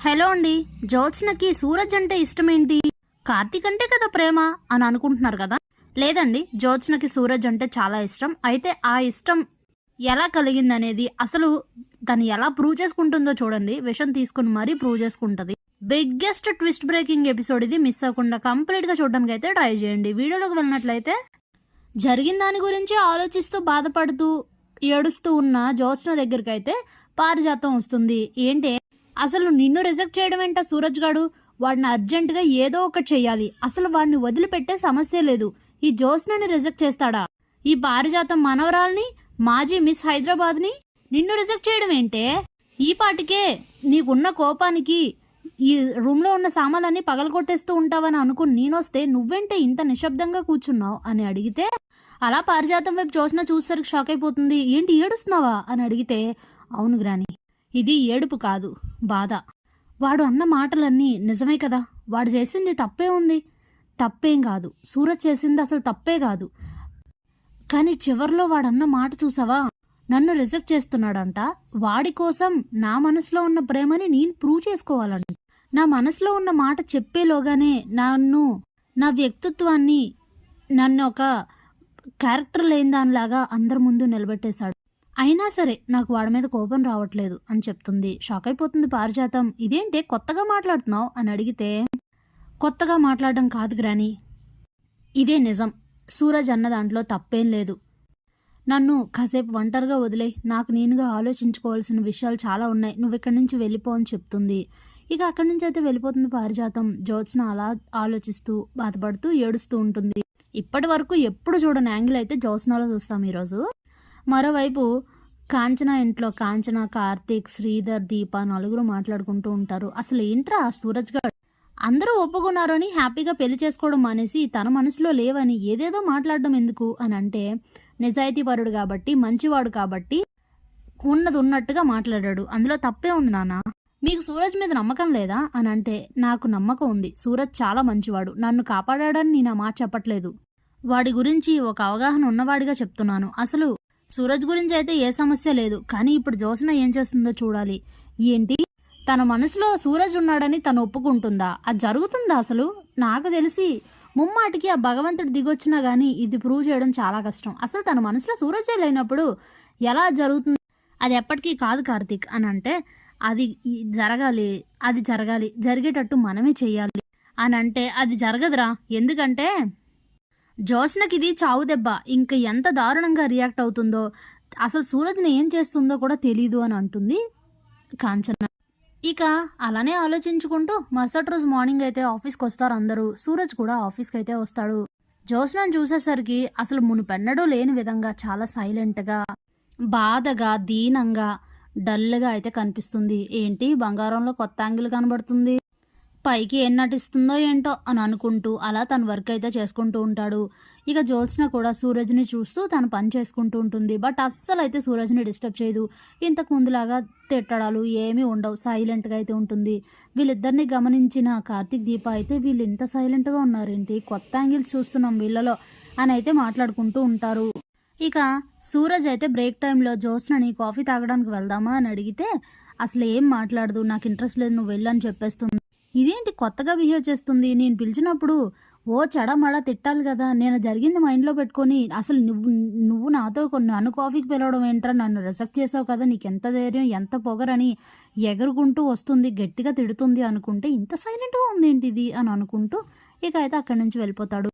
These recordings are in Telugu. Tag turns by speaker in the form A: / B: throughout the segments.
A: హలో అండి. జ్యోత్స్నకి సూరజ్ అంటే ఇష్టమేంటి? కార్తీక్ అంటే కదా ప్రేమ అని అనుకుంటున్నారు కదా. లేదండి, జ్యోత్స్నకి సూరజ్ అంటే చాలా ఇష్టం. అయితే ఆ ఇష్టం ఎలా కలిగిందనేది, అసలు తను ఎలా ప్రూవ్ చేసుకుంటుందో చూడండి. విషం తీసుకుని మరీ ప్రూవ్ చేసుకుంటుంది. బిగ్గెస్ట్ ట్విస్ట్ బ్రేకింగ్ ఎపిసోడ్ ఇది. మిస్ అవ్వకుండా కంప్లీట్గా చూడడానికి అయితే ట్రై చేయండి. వీడియోలోకి వెళ్ళినట్లయితే, జరిగిన దాని గురించి ఆలోచిస్తూ బాధపడుతూ ఏడుస్తూ ఉన్న జ్యోత్స్న దగ్గరికి అయితే పారిజాతం వస్తుంది. ఏంటి అసలు నిన్ను రిజెక్ట్ చేయడం ఏంటా సూరజ్ గాడు? వాడిని అర్జెంటుగా ఏదో ఒకటి చెయ్యాలి. అసలు వాడిని వదిలిపెట్టే సమస్య లేదు. ఈ జ్యోత్స్నని రిజెక్ట్ చేస్తాడా? ఈ పారిజాతం మనవరాల్ని, మాజీ మిస్ హైదరాబాద్ని నిన్ను రిజెక్ట్ చేయడం ఏంటే? ఈ పాటికే నీకున్న కోపానికి ఈ రూమ్లో ఉన్న సామాన్లన్నీ పగలగొట్టేస్తూ ఉంటావని అనుకుని నేనొస్తే నువ్వేంటే ఇంత నిశ్శబ్దంగా కూర్చున్నావు అని అడిగితే, అలా పారిజాతం వైపు జ్యోత్స్న చూసేసరికి షాక్ అయిపోతుంది. ఏంటి ఏడుస్తున్నావా అని అడిగితే, అవును గ్రాని, ఇది ఏడుపు కాదు, బాధ. వాడు అన్న మాటలన్నీ నిజమే కదా. వాడు చేసింది తప్పే ఉంది, తప్పేం కాదు. సూరజ్ చేసింది అసలు తప్పే కాదు. కానీ చివర్లో వాడన్న మాట చూసావా? నన్ను రిజెక్ట్ చేస్తున్నాడంట. వాడి కోసం నా మనసులో ఉన్న ప్రేమని నేను ప్రూవ్ చేసుకోవాలంట. నా మనసులో ఉన్న మాట చెప్పేలోగానే నా వ్యక్తిత్వాన్ని, నన్ను ఒక క్యారెక్టర్ లేని దానిలాగా అందరి ముందు నిలబెట్టేశాడు. అయినా సరే నాకు వాడి మీద కోపం రావట్లేదు అని చెప్తుంది. షాక్ అయిపోతుంది పారిజాతం. ఇదేంటే కొత్తగా మాట్లాడుతున్నావు అని అడిగితే, కొత్తగా మాట్లాడడం కాదు గ్రాని, ఇదే నిజం. సూరజ్ అన్న దాంట్లో తప్పేం లేదు. నన్ను కాసేపు ఒంటరిగా వదిలే, నాకు నేనుగా ఆలోచించుకోవాల్సిన విషయాలు చాలా ఉన్నాయి. నువ్వు ఇక్కడి నుంచి వెళ్ళిపో అని చెప్తుంది. ఇక అక్కడి నుంచి అయితే వెళ్ళిపోతుంది పారిజాతం. జ్యోత్స్న అలా ఆలోచిస్తూ బాధపడుతూ ఏడుస్తూ ఉంటుంది. ఇప్పటి వరకు ఎప్పుడు చూడని యాంగిల్ అయితే జ్యోత్స్నలో చూస్తాం ఈరోజు. మరోవైపు కాంచన ఇంట్లో కాంచన, కార్తీక్, శ్రీధర్, దీప నలుగురు మాట్లాడుకుంటూ ఉంటారు. అసలు ఏంట్రా సూరజ్ గారు అందరూ ఒప్పుకున్నారని హ్యాపీగా పెళ్లి చేసుకోవడం మానేసి తన మనసులో లేవని ఏదేదో మాట్లాడడం ఎందుకు అని అంటే, నిజాయితీపరుడు కాబట్టి, మంచివాడు కాబట్టి ఉన్నది ఉన్నట్టుగా మాట్లాడాడు. అందులో తప్పే ఉంది నాన్న. మీకు సూరజ్ మీద నమ్మకం లేదా అని అంటే, నాకు నమ్మకం ఉంది. సూరజ్ చాలా మంచివాడు, నన్ను కాపాడాడని నేను ఆ మాట చెప్పట్లేదు. వాడి గురించి ఒక అవగాహన ఉన్నవాడిగా చెప్తున్నాను. అసలు సూరజ్ గురించి అయితే ఏ సమస్య లేదు. కానీ ఇప్పుడు జ్యోత్స్న ఏం చేస్తుందో చూడాలి. ఏంటి తన మనసులో సూరజ్ ఉన్నాడని తను ఒప్పుకుంటుందా? అది జరుగుతుందా? అసలు నాకు తెలిసి ముమ్మాటికి ఆ భగవంతుడు దిగొచ్చినా కానీ ఇది ప్రూవ్ చేయడం చాలా కష్టం. అసలు తన మనసులో సూరజే లేనప్పుడు ఎలా జరుగుతుంది? అది ఎప్పటికీ కాదు కార్తీక్ అని అంటే, అది జరగాలి, జరిగేటట్టు మనమే చెయ్యాలి అని అంటే, అది జరగదురా. ఎందుకంటే జ్యోత్స్నకి ఇది చావు దెబ్బ. ఇంక ఎంత దారుణంగా రియాక్ట్ అవుతుందో, అసలు సూరజ్ని ఏం చేస్తుందో కూడా తెలీదు అని అంటుంది కాంచన. ఇక అలానే ఆలోచించుకుంటూ మరుసటి రోజు మార్నింగ్ అయితే ఆఫీస్కి వస్తారు అందరూ. సూరజ్ కూడా ఆఫీస్కి అయితే వస్తాడు. జ్యోత్స్నను చూసేసరికి అసలు మునుపెన్నడూ లేని విధంగా చాలా సైలెంట్గా, బాధగా, దీనంగా, డల్గా అయితే కనిపిస్తుంది. ఏంటి బంగారంలో కొత్త యాంగిల్ కనబడుతుంది, పైకి ఏం నటిస్తుందో ఏంటో అని అనుకుంటూ అలా తన వర్క్ అయితే చేసుకుంటూ ఉంటాడు. ఇక జ్యోత్స్న కూడా సూరజ్ని చూస్తూ తన పని చేసుకుంటూ ఉంటుంది. బట్ అస్సలు అయితే సూరజ్ని డిస్టర్బ్ చేయదు. ఇంతకు ముందులాగా తిట్టడాలు ఏమీ ఉండవు, సైలెంట్గా అయితే ఉంటుంది. వీళ్ళిద్దరిని గమనించిన కార్తీక్, దీప అయితే వీళ్ళు ఇంత సైలెంట్గా ఉన్నారేంటి, కొత్త యాంగిల్స్ చూస్తున్నాం వీళ్ళలో అని అయితే మాట్లాడుకుంటూ ఉంటారు. ఇక సూరజ్ అయితే బ్రేక్ టైంలో జ్యోత్స్నని కాఫీ తాగడానికి వెళ్దామా అని అడిగితే, అసలు ఏం మాట్లాడదు, నాకు ఇంట్రెస్ట్ లేదు, నువ్వు వెళ్ళని చెప్పేస్తుంది. ఇదేంటి కొత్తగా బిహేవ్ చేస్తుంది? నేను పిలిచినప్పుడు ఓ చెడమడ తిట్టాలి కదా. నేను జరిగింది మైండ్లో పెట్టుకొని, అసలు నువ్వు నాతో నన్ను కాఫీకి పిలవడం ఏంట్రా, నన్ను రిజెక్ట్ చేసావు కదా, నీకు ఎంత ధైర్యం, ఎంత పొగరని ఎగురుకుంటూ వస్తుంది, గట్టిగా తిడుతుంది అనుకుంటే ఇంత సైలెంట్గా ఉంది ఏంటిది అని అనుకుంటూ ఇక అయితే అక్కడి నుంచి వెళ్ళిపోతాడు.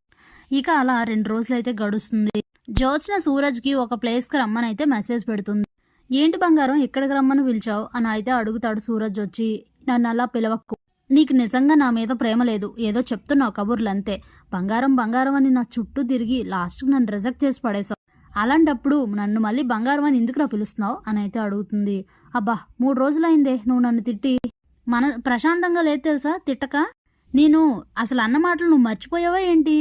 A: ఇక అలా 2 రోజులు అయితే గడుస్తుంది. జ్యోత్స్న సూరజ్కి ఒక ప్లేస్కి రమ్మని అయితే మెసేజ్ పెడుతుంది. ఏంటి బంగారం ఇక్కడికి రమ్మని పిలిచావు అని అయితే అడుగుతాడు సూరజ్ వచ్చి. నన్ను అలా పిలవక్కు, నీకు నిజంగా నా మీద ప్రేమ లేదు, ఏదో చెప్తున్నావు కబుర్లు అంతే. బంగారం బంగారం అని నా చుట్టూ తిరిగి లాస్ట్కి నన్ను రిజెక్ట్ చేసి పడేసావు. అలాంటప్పుడు నన్ను మళ్ళీ బంగారం అని ఎందుకురా పిలుస్తున్నావు అని అయితే అడుగుతుంది. అబ్బా 3 రోజులైందే నువ్వు నన్ను తిట్టి, ప్రశాంతంగా లేదు తెలుసా తిట్టక. నేను అసలు అన్న మాటలు నువ్వు మర్చిపోయావా ఏంటి?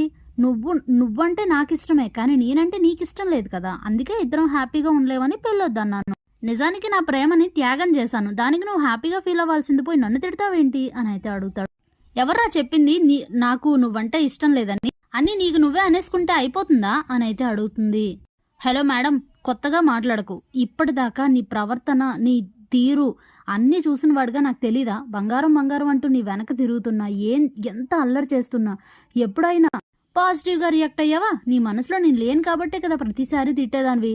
A: నువ్వంటే నాకు ఇష్టమే, కానీ నేనంటే నీకు ఇష్టం లేదు కదా. అందుకే ఇద్దరం హ్యాపీగా ఉండలేవని పెళ్ళొద్దన్నాను. నిజానికి నా ప్రేమని త్యాగం చేశాను, దానికి నువ్వు హ్యాపీగా ఫీల్ అవ్వాల్సింది పోయి నన్ను తిడతావేంటి అని అయితే అడుగుతాడు. ఎవర్రా చెప్పింది నాకు నువ్వంటే ఇష్టం లేదని? అని నీకు నువ్వే అనేసుకుంటే అయిపోతుందా అని అయితే అడుగుతుంది. హలో మేడం, కొత్తగా మాట్లాడకు. ఇప్పటిదాకా నీ ప్రవర్తన, నీ తీరు అన్నీ చూసిన వాడిగా నాకు తెలీదా? బంగారం బంగారం అంటూ నీ వెనక తిరుగుతున్నా, ఎంత అల్లరి చేస్తున్నా, ఎప్పుడైనా పాజిటివ్‌గా రియాక్ట్ అయ్యావా? నీ మనసులో నేను లేను కాబట్టే కదా ప్రతిసారి తిట్టేదానివి.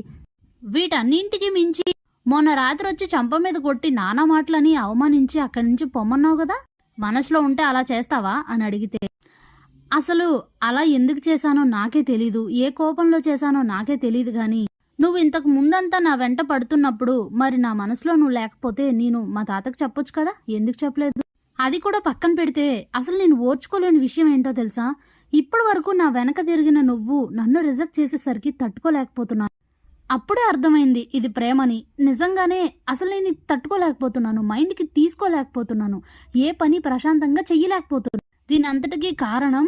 A: వీటన్నింటికి మించి మొన్న రాత్రొచ్చి చంప మీద కొట్టి నానా మాటలని అవమానించి అక్కడి నుంచి పొమ్మన్నావు గదా! మనసులో ఉంటే అలా చేస్తావా? అని అడిగితే, అసలు అలా ఎందుకు చేశానో నాకే తెలీదు. ఏ కోపంలో చేశానో నాకే తెలీదు గానీ, నువ్వు ఇంతకు ముందంతా నా వెంట పడుతున్నప్పుడు మరి నా మనసులో నువ్వు లేకపోతే నేను మా తాతకి చెప్పొచ్చు కదా! ఎందుకు చెప్పలేదు? అది కూడా పక్కన పెడితే అసలు నేను ఓర్చుకోలేని విషయం ఏంటో తెలుసా? ఇప్పటి వరకు నా వెనక తిరిగిన నువ్వు నన్ను రిజెక్ట్ చేసేసరికి తట్టుకోలేకపోతున్నాను. అప్పుడే అర్థమైంది ఇది ప్రేమని. నిజంగానే అసలు నేను ఇది తట్టుకోలేకపోతున్నాను. మైండ్‌కి తీసుకోలేకపోతున్నాను. ఏ పని ప్రశాంతంగా చెయ్యలేకపోతున్నాను. దీని అంతటికీ కారణం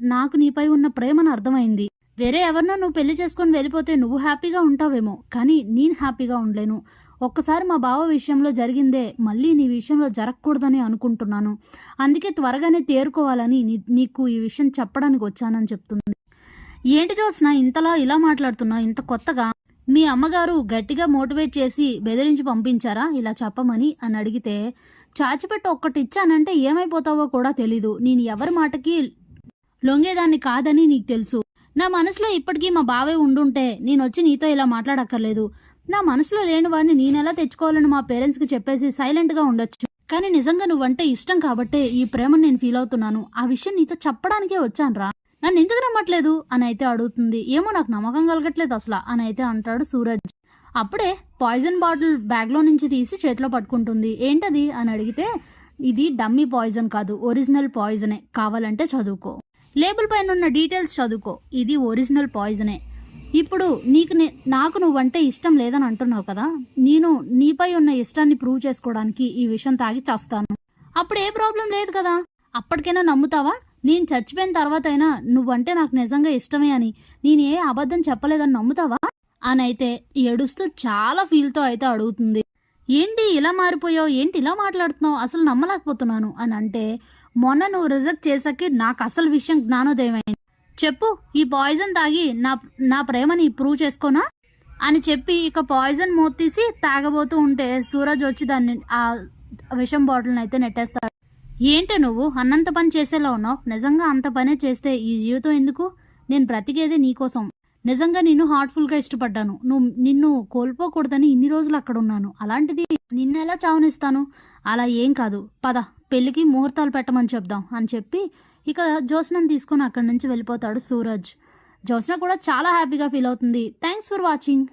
A: నాకు నీపై ఉన్న ప్రేమని అర్థమైంది. వేరే ఎవరినో నువ్వు పెళ్లి చేసుకొని వెళ్ళిపోతే నువ్వు హ్యాపీగా ఉంటావేమో, కానీ నేను హ్యాపీగా ఉండలేను. ఒక్కసారి మా బావ విషయంలో జరిగిందే మళ్ళీ నీ విషయంలో జరగకూడదని అనుకుంటున్నాను. అందుకే త్వరగానే తేరుకోవాలని నీకు ఈ విషయం చెప్పడానికి వచ్చానని చెప్తుంది. ఏంటి జ్యోత్స్న ఇంతలా ఇలా మాట్లాడుతున్నావు? ఇంత కొత్తగా మీ అమ్మగారు గట్టిగా మోటివేట్ చేసి బెదిరించి పంపించారా ఇలా చెప్పమని అని అడిగితే, చాచిపెట్టి ఒక్కటిచ్చానంటే ఏమైపోతావో కూడా తెలీదు. నేను ఎవరి మాటకి లొంగేదాన్ని కాదని నీకు తెలుసు. నా మనసులో ఇప్పటికీ మా బావే ఉండుంటే నేనొచ్చి నీతో ఇలా మాట్లాడక్కర్లేదు. నా మనసులో లేని వాడిని నేనెలా తెచ్చుకోవాలని మా పేరెంట్స్కి చెప్పేసి సైలెంట్గా ఉండొచ్చు. కానీ నిజంగా నువ్వంటే ఇష్టం కాబట్టే ఈ ప్రేమను నేను ఫీల్ అవుతున్నాను. ఆ విషయం నీతో చెప్పడానికే వచ్చానురా. నన్ను ఎందుకు నమ్మట్లేదు అని అయితే అడుగుతుంది. ఏమో నాకు నమ్మకం కలగట్లేదు అసలు అని అయితే అంటాడు సూరజ్. అప్పుడే పాయిజన్ బాటిల్ బ్యాగ్లో నుంచి తీసి చేతిలో పట్టుకుంటుంది. ఏంటది అని అడిగితే, ఇది డమ్మీ పాయిజన్ కాదు, ఒరిజినల్ పాయిజనే. కావాలంటే చదువుకో, లేబుల్ పైన ఉన్న డీటెయిల్స్ చదువుకో. ఇది ఒరిజినల్ పాయిజనే. ఇప్పుడు నాకు నువ్వంటే ఇష్టం లేదని అంటున్నావు కదా, నేను నీపై ఉన్న ఇష్టాన్ని ప్రూవ్ చేసుకోవడానికి ఈ విషయం తాగి చస్తాను. అప్పుడు ఏ ప్రాబ్లం లేదు కదా. అప్పటికైనా నమ్ముతావా? నేను చచ్చిపోయిన తర్వాత అయినా నువ్వంటే నాకు నిజంగా ఇష్టమే అని, నేను ఏ అబద్ధం చెప్పలేదని నమ్ముతావా అని అయితే ఏడుస్తూ చాలా ఫీల్తో అయితే అడుగుతుంది. ఏంటి ఇలా మారిపోయావు? ఏంటి ఇలా మాట్లాడుతున్నావు? అసలు నమ్మలేకపోతున్నాను అని అంటే, మొన్న నువ్వు రిజెక్ట్ చేసాకే నాకు అసలు విషయం జ్ఞానోదయం అయింది. చెప్పు, ఈ పాయిజన్ తాగి నా ప్రేమని ప్రూవ్ చేసుకోనా అని చెప్పి ఇక పాయిజన్ మూత తీసి తాగబోతూ ఉంటే సూరజ్ వచ్చి దాన్ని ఆ విషం బాటిల్ని అయితే నెట్టేస్తాడు. ఏంటి నువ్వు అన్నంత పని చేసేలా ఉన్నావు? నిజంగా అంత పనే చేస్తే ఈ జీవితం ఎందుకు? నేను బ్రతికేదే నీకోసం. నిజంగా నిన్ను హార్ట్ఫుల్గా ఇష్టపడ్డాను. నిన్ను కోల్పోకూడదని ఇన్ని రోజులు అక్కడ ఉన్నాను. అలాంటిది నిన్నెలా చావనిస్తాను? అలా ఏం కాదు, పద పెళ్ళికి ముహూర్తాలు పెట్టమని చెప్దాం అని చెప్పి ఇక జ్యోత్స్నని తీసుకొని అక్కడి నుంచి వెళ్ళిపోతాడు సూరజ్. జ్యోత్స్న కూడా చాలా హ్యాపీగా ఫీల్ అవుతుంది. Thanks for watching.